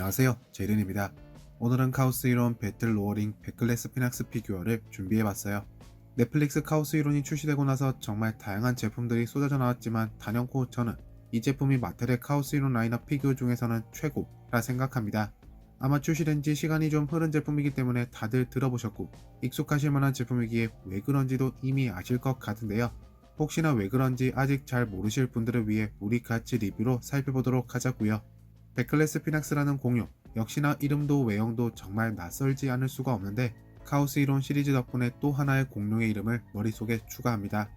안녕하세요, 제른입니다. 오늘은 카오스 이론 배틀 로어링 백클래스 피낙스 피규어를 준비해봤어요. 넷플릭스 카오스 이론이 출시되고 나서 정말 다양한 제품들이 쏟아져 나왔지만 단연코 저는 이 제품이 마텔의 카오스 이론 라인업 피규어 중에서는 최고라 생각합니다. 아마 출시된 지 시간이 좀 흐른 제품이기 때문에 다들 들어보셨고 익숙하실 만한 제품이기에 왜 그런지도 이미 아실 것 같은데요. 혹시나 왜 그런지 아직 잘 모르실 분들을 위해 우리 같이 리뷰로 살펴보도록 하자고요. 백클래스 피낙스라는 공룡, 역시나 이름도 외형도 정말 낯설지 않을 수가 없는데 카오스 이론 시리즈 덕분에 또 하나의 공룡의 이름을 머릿속에 추가합니다.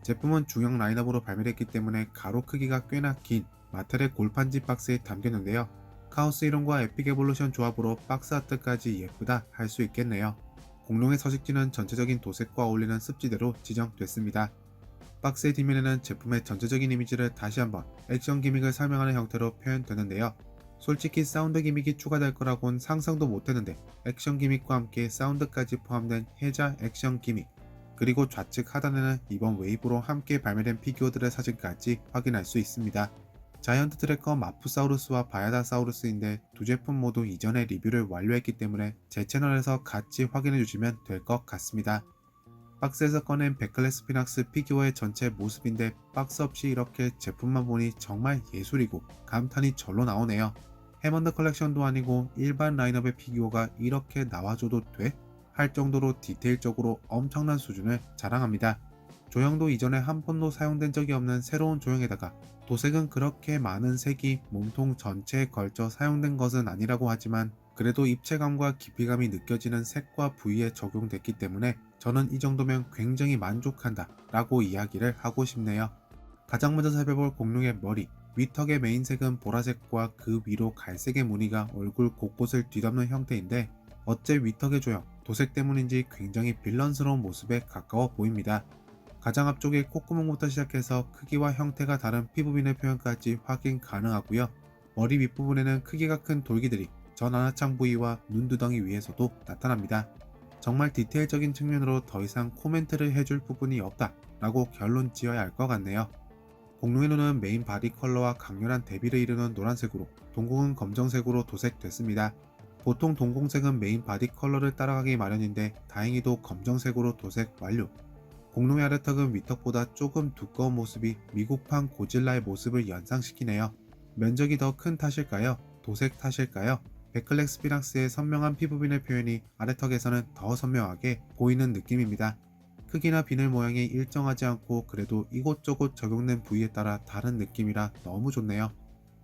제품은 중형 라인업으로 발매됐기 때문에 가로 크기가 꽤나 긴 마텔의 골판지 박스에 담겼는데요. 카오스 이론과 에픽 에볼루션 조합으로 박스 아트까지 예쁘다 할 수 있겠네요. 공룡의 서식지는 전체적인 도색과 어울리는 습지대로 지정됐습니다. 박스의 뒷면에는 제품의 전체적인 이미지를 다시 한번 액션 기믹을 설명하는 형태로 표현되는데요. 솔직히 사운드 기믹이 추가될 거라곤 상상도 못했는데 액션 기믹과 함께 사운드까지 포함된 해자 액션 기믹, 그리고 좌측 하단에는 이번 웨이브로 함께 발매된 피규어들의 사진까지 확인할 수 있습니다. 자이언트 트래커 마푸사우루스와 바야다사우루스인데 두 제품 모두 이전에 리뷰를 완료했기 때문에 제 채널에서 같이 확인해주시면 될 것 같습니다. 박스에서 꺼낸 백클래스 피낙스 피규어의 전체 모습인데 박스 없이 이렇게 제품만 보니 정말 예술이고 감탄이 절로 나오네요. 해먼드 컬렉션도 아니고 일반 라인업의 피규어가 이렇게 나와줘도 돼? 할 정도로 디테일적으로 엄청난 수준을 자랑합니다. 조형도 이전에 한 번도 사용된 적이 없는 새로운 조형에다가 도색은 그렇게 많은 색이 몸통 전체에 걸쳐 사용된 것은 아니라고 하지만 그래도 입체감과 깊이감이 느껴지는 색과 부위에 적용됐기 때문에 저는 이 정도면 굉장히 만족한다 라고 이야기를 하고 싶네요. 가장 먼저 살펴볼 공룡의 머리, 위턱의 메인색은 보라색과 그 위로 갈색의 무늬가 얼굴 곳곳을 뒤덮는 형태인데 어째 위턱의 조형, 도색 때문인지 굉장히 빌런스러운 모습에 가까워 보입니다. 가장 앞쪽의 콧구멍부터 시작해서 크기와 형태가 다른 피부빈의 표현까지 확인 가능하고요. 머리 윗부분에는 크기가 큰 돌기들이 전 하나창 부위와 눈두덩이 위에서도 나타납니다. 정말 디테일적인 측면으로 더 이상 코멘트를 해줄 부분이 없다 라고 결론 지어야 할 것 같네요. 공룡의 눈은 메인 바디 컬러와 강렬한 대비를 이루는 노란색으로, 동공은 검정색으로 도색됐습니다. 보통 동공색은 메인 바디 컬러를 따라가기 마련인데 다행히도 검정색으로 도색 완료. 공룡의 아래턱은 위턱보다 조금 두꺼운 모습이 미국판 고질라의 모습을 연상시키네요. 면적이 더 큰 탓일까요? 도색 탓일까요? 백클래스 피낙스의 선명한 피부빈의 표현이 아래턱에서는 더 선명하게 보이는 느낌입니다. 크기나 비늘 모양이 일정하지 않고 그래도 이곳저곳 적용된 부위에 따라 다른 느낌이라 너무 좋네요.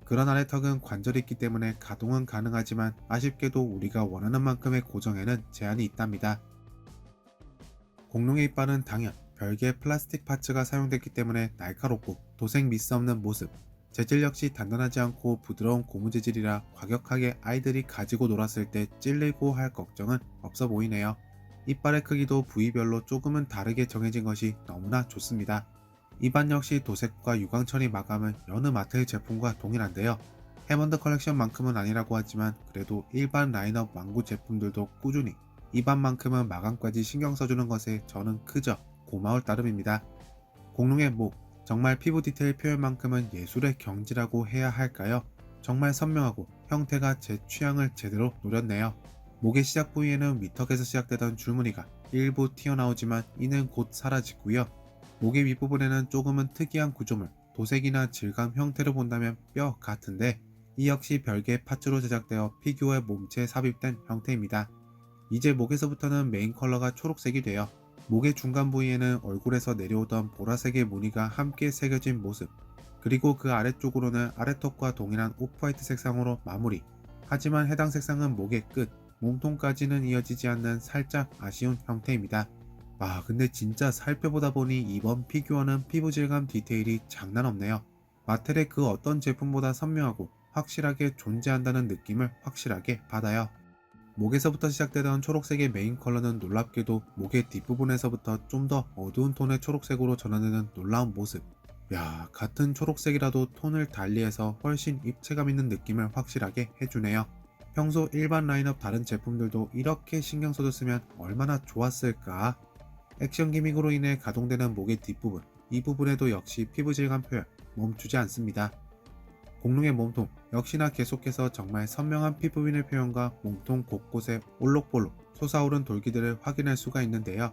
그런 아래턱은 관절이 있기 때문에 가동은 가능하지만 아쉽게도 우리가 원하는 만큼의 고정에는 제한이 있답니다. 공룡의 이빨은 당연 별개의 플라스틱 파츠가 사용됐기 때문에 날카롭고 도색 미스 없는 모습, 재질 역시 단단하지 않고 부드러운 고무 재질이라 과격하게 아이들이 가지고 놀았을 때 찔리고 할 걱정은 없어 보이네요. 이빨의 크기도 부위별로 조금은 다르게 정해진 것이 너무나 좋습니다. 입안 역시 도색과 유광 처리 마감은 여느 마텔 제품과 동일한데요. 해먼드 컬렉션만큼은 아니라고 하지만 그래도 일반 라인업 완구 제품들도 꾸준히 입안만큼은 마감까지 신경 써주는 것에 저는 그저 고마울 따름입니다. 공룡의 목, 정말 피부 디테일 표현만큼은 예술의 경지라고 해야 할까요? 정말 선명하고 형태가 제 취향을 제대로 노렸네요. 목의 시작 부위에는 위턱에서 시작되던 줄무늬가 일부 튀어나오지만 이는 곧 사라지고요. 목의 윗부분에는 조금은 특이한 구조물, 도색이나 질감 형태로 본다면 뼈 같은데 이 역시 별개의 파츠로 제작되어 피규어의 몸체에 삽입된 형태입니다. 이제 목에서부터는 메인 컬러가 초록색이 되어 목의 중간 부위에는 얼굴에서 내려오던 보라색의 무늬가 함께 새겨진 모습, 그리고 그 아래쪽으로는 아래턱과 동일한 오프화이트 색상으로 마무리. 하지만 해당 색상은 목의 끝, 몸통까지는 이어지지 않는 살짝 아쉬운 형태입니다. 근데 진짜 살펴보다 보니 이번 피규어는 피부 질감 디테일이 장난 없네요. 마텔의 그 어떤 제품보다 선명하고 확실하게 존재한다는 느낌을 확실하게 받아요. 목에서부터 시작되던 초록색의 메인 컬러는 놀랍게도 목의 뒷부분에서부터 좀 더 어두운 톤의 초록색으로 전환되는 놀라운 모습. 같은 초록색이라도 톤을 달리해서 훨씬 입체감 있는 느낌을 확실하게 해주네요. 평소 일반 라인업 다른 제품들도 이렇게 신경 써줬으면 얼마나 좋았을까? 액션 기믹으로 인해 가동되는 목의 뒷부분, 이 부분에도 역시 피부 질감 표현 멈추지 않습니다. 공룡의 몸통 역시나 계속해서 정말 선명한 피부빈의 표현과 몸통 곳곳에 올록볼록 솟아오른 돌기들을 확인할 수가 있는데요.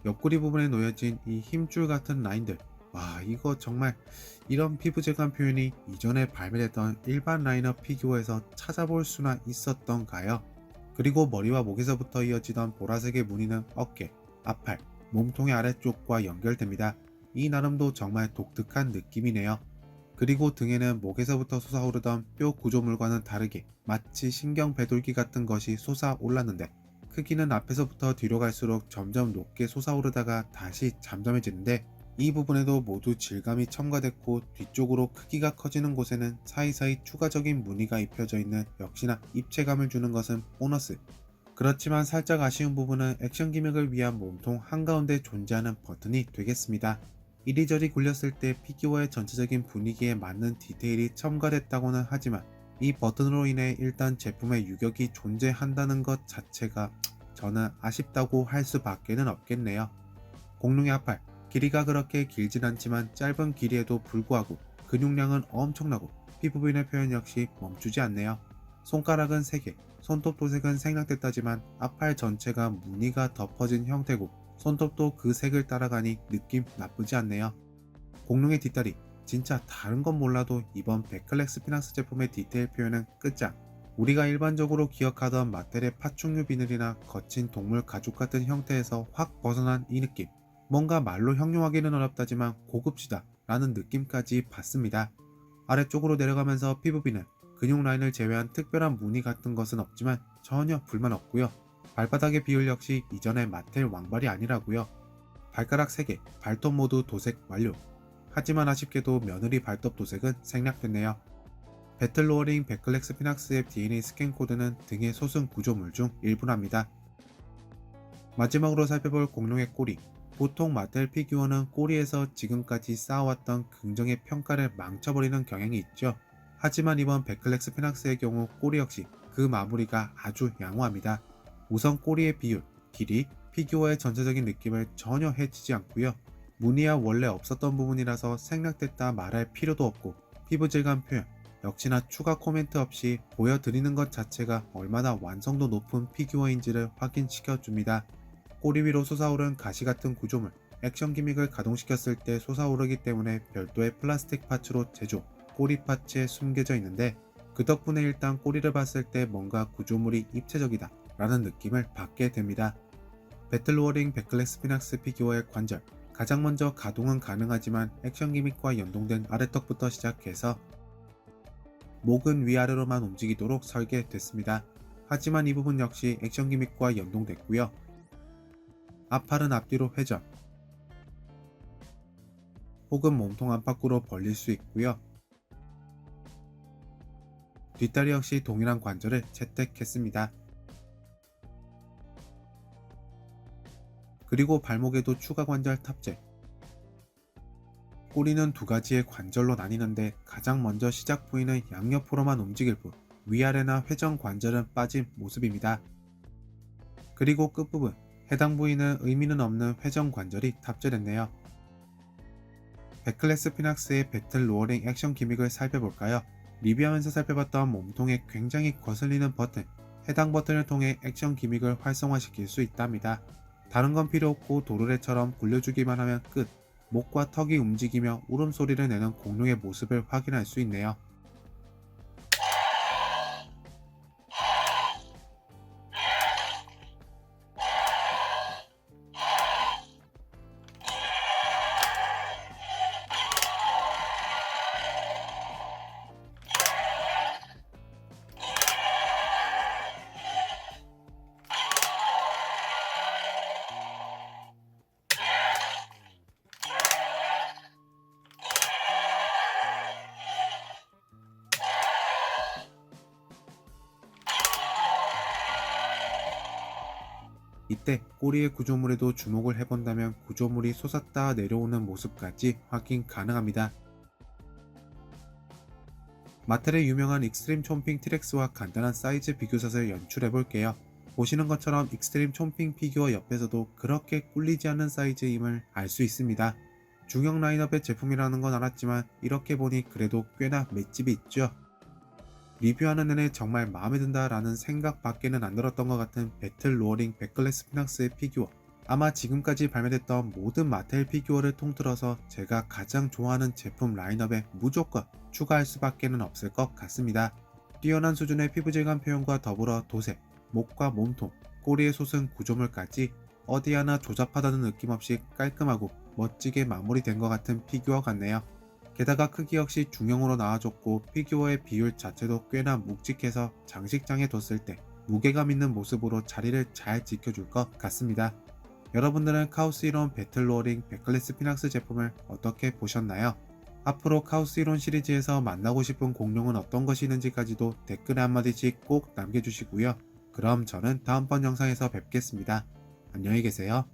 옆구리 부분에 놓여진 이 힘줄 같은 라인들, 와 이거 정말 이런 피부 질감 표현이 이전에 발매됐던 일반 라인업 피규어에서 찾아볼 수나 있었던가요? 그리고 머리와 목에서부터 이어지던 보라색의 무늬는 어깨, 앞팔, 몸통의 아래쪽과 연결됩니다. 이 나름도 정말 독특한 느낌이네요. 그리고 등에는 목에서부터 솟아오르던 뼈 구조물과는 다르게 마치 신경 배돌기 같은 것이 솟아올랐는데, 크기는 앞에서부터 뒤로 갈수록 점점 높게 솟아오르다가 다시 잠잠해지는데, 이 부분에도 모두 질감이 첨가됐고 뒤쪽으로 크기가 커지는 곳에는 사이사이 추가적인 무늬가 입혀져 있는 역시나 입체감을 주는 것은 보너스. 그렇지만 살짝 아쉬운 부분은 액션 기믹을 위한 몸통 한가운데 존재하는 버튼이 되겠습니다. 이리저리 굴렸을 때 피규어의 전체적인 분위기에 맞는 디테일이 첨가됐다고는 하지만 이 버튼으로 인해 일단 제품의 유격이 존재한다는 것 자체가 저는 아쉽다고 할 수밖에는 없겠네요. 공룡의 앞팔, 길이가 그렇게 길진 않지만 짧은 길이에도 불구하고 근육량은 엄청나고 피부빈의 표현 역시 멈추지 않네요. 손가락은 3개, 손톱 도색은 생략됐다지만 앞팔 전체가 무늬가 덮어진 형태고 손톱도 그 색을 따라가니 느낌 나쁘지 않네요. 공룡의 뒷다리, 진짜 다른 건 몰라도 이번 베클렉스 피낙스 제품의 디테일 표현은 끝장. 우리가 일반적으로 기억하던 마텔의 파충류 비늘이나 거친 동물 가죽 같은 형태에서 확 벗어난 이 느낌. 뭔가 말로 형용하기는 어렵다지만 고급지다 라는 느낌까지 받습니다. 아래쪽으로 내려가면서 피부비는 근육 라인을 제외한 특별한 무늬 같은 것은 없지만 전혀 불만 없고요. 발바닥의 비율 역시 이전의 마텔 왕발이 아니라고요. 발가락 3개, 발톱 모두 도색 완료. 하지만 아쉽게도 며느리 발톱 도색은 생략됐네요. 배틀로어링 베클렉스 피낙스의 DNA 스캔 코드는 등의 소승 구조물 중 일부랍니다. 마지막으로 살펴볼 공룡의 꼬리. 보통 마텔 피규어는 꼬리에서 지금까지 쌓아왔던 긍정의 평가를 망쳐버리는 경향이 있죠. 하지만 이번 베클렉스 피낙스의 경우 꼬리 역시 그 마무리가 아주 양호합니다. 우선 꼬리의 비율, 길이, 피규어의 전체적인 느낌을 전혀 해치지 않고요. 무늬야 원래 없었던 부분이라서 생략됐다 말할 필요도 없고 피부 질감 표현, 역시나 추가 코멘트 없이 보여드리는 것 자체가 얼마나 완성도 높은 피규어인지를 확인시켜줍니다. 꼬리 위로 솟아오른 가시 같은 구조물, 액션 기믹을 가동시켰을 때 솟아오르기 때문에 별도의 플라스틱 파츠로 제조, 꼬리 파츠에 숨겨져 있는데 그 덕분에 일단 꼬리를 봤을 때 뭔가 구조물이 입체적이다 라는 느낌을 받게 됩니다. 배틀로어링 베클렉스 피낙스 피규어의 관절, 가장 먼저 가동은 가능하지만 액션 기믹과 연동된 아래턱부터 시작해서 목은 위아래로만 움직이도록 설계됐습니다. 하지만 이 부분 역시 액션 기믹과 연동됐고요. 앞팔은 앞뒤로 회전 혹은 몸통 안팎으로 벌릴 수 있고요. 뒷다리 역시 동일한 관절을 채택했습니다. 그리고 발목에도 추가 관절 탑재. 꼬리는 2가지의 관절로 나뉘는데 가장 먼저 시작 부위는 양옆으로만 움직일 뿐 위아래나 회전 관절은 빠진 모습입니다. 그리고 끝부분, 해당 부위는 의미는 없는 회전 관절이 탑재됐네요. 베클렉스 피낙스의 배틀 로어링 액션 기믹을 살펴볼까요? 리뷰하면서 살펴봤던 몸통에 굉장히 거슬리는 버튼, 해당 버튼을 통해 액션 기믹을 활성화시킬 수 있답니다. 다른 건 필요 없고 도르래처럼 굴려주기만 하면 끝. 목과 턱이 움직이며 울음소리를 내는 공룡의 모습을 확인할 수 있네요. 이때 꼬리의 구조물에도 주목을 해본다면 구조물이 솟았다 내려오는 모습까지 확인 가능합니다. 마텔의 유명한 익스트림 촘핑 티렉스와 간단한 사이즈 비교샷을 연출해볼게요. 보시는 것처럼 익스트림 촘핑 피규어 옆에서도 그렇게 꿀리지 않는 사이즈임을 알 수 있습니다. 중형 라인업의 제품이라는 건 알았지만 이렇게 보니 그래도 꽤나 맷집이 있죠. 리뷰하는 내내 정말 마음에 든다라는 생각밖에는 안 들었던 것 같은 배틀 로어링 백글래스 피낙스의 피규어. 아마 지금까지 발매됐던 모든 마텔 피규어를 통틀어서 제가 가장 좋아하는 제품 라인업에 무조건 추가할 수밖에는 없을 것 같습니다. 뛰어난 수준의 피부 질감 표현과 더불어 도색, 목과 몸통, 꼬리의 솟은 구조물까지 어디 하나 조잡하다는 느낌 없이 깔끔하고 멋지게 마무리된 것 같은 피규어 같네요. 게다가 크기 역시 중형으로 나와줬고 피규어의 비율 자체도 꽤나 묵직해서 장식장에 뒀을 때 무게감 있는 모습으로 자리를 잘 지켜줄 것 같습니다. 여러분들은 카오스 이론 배틀 로어링 백글래스 피낙스 제품을 어떻게 보셨나요? 앞으로 카오스 이론 시리즈에서 만나고 싶은 공룡은 어떤 것이 있는지까지도 댓글에 한마디씩 꼭 남겨주시고요. 그럼 저는 다음번 영상에서 뵙겠습니다. 안녕히 계세요.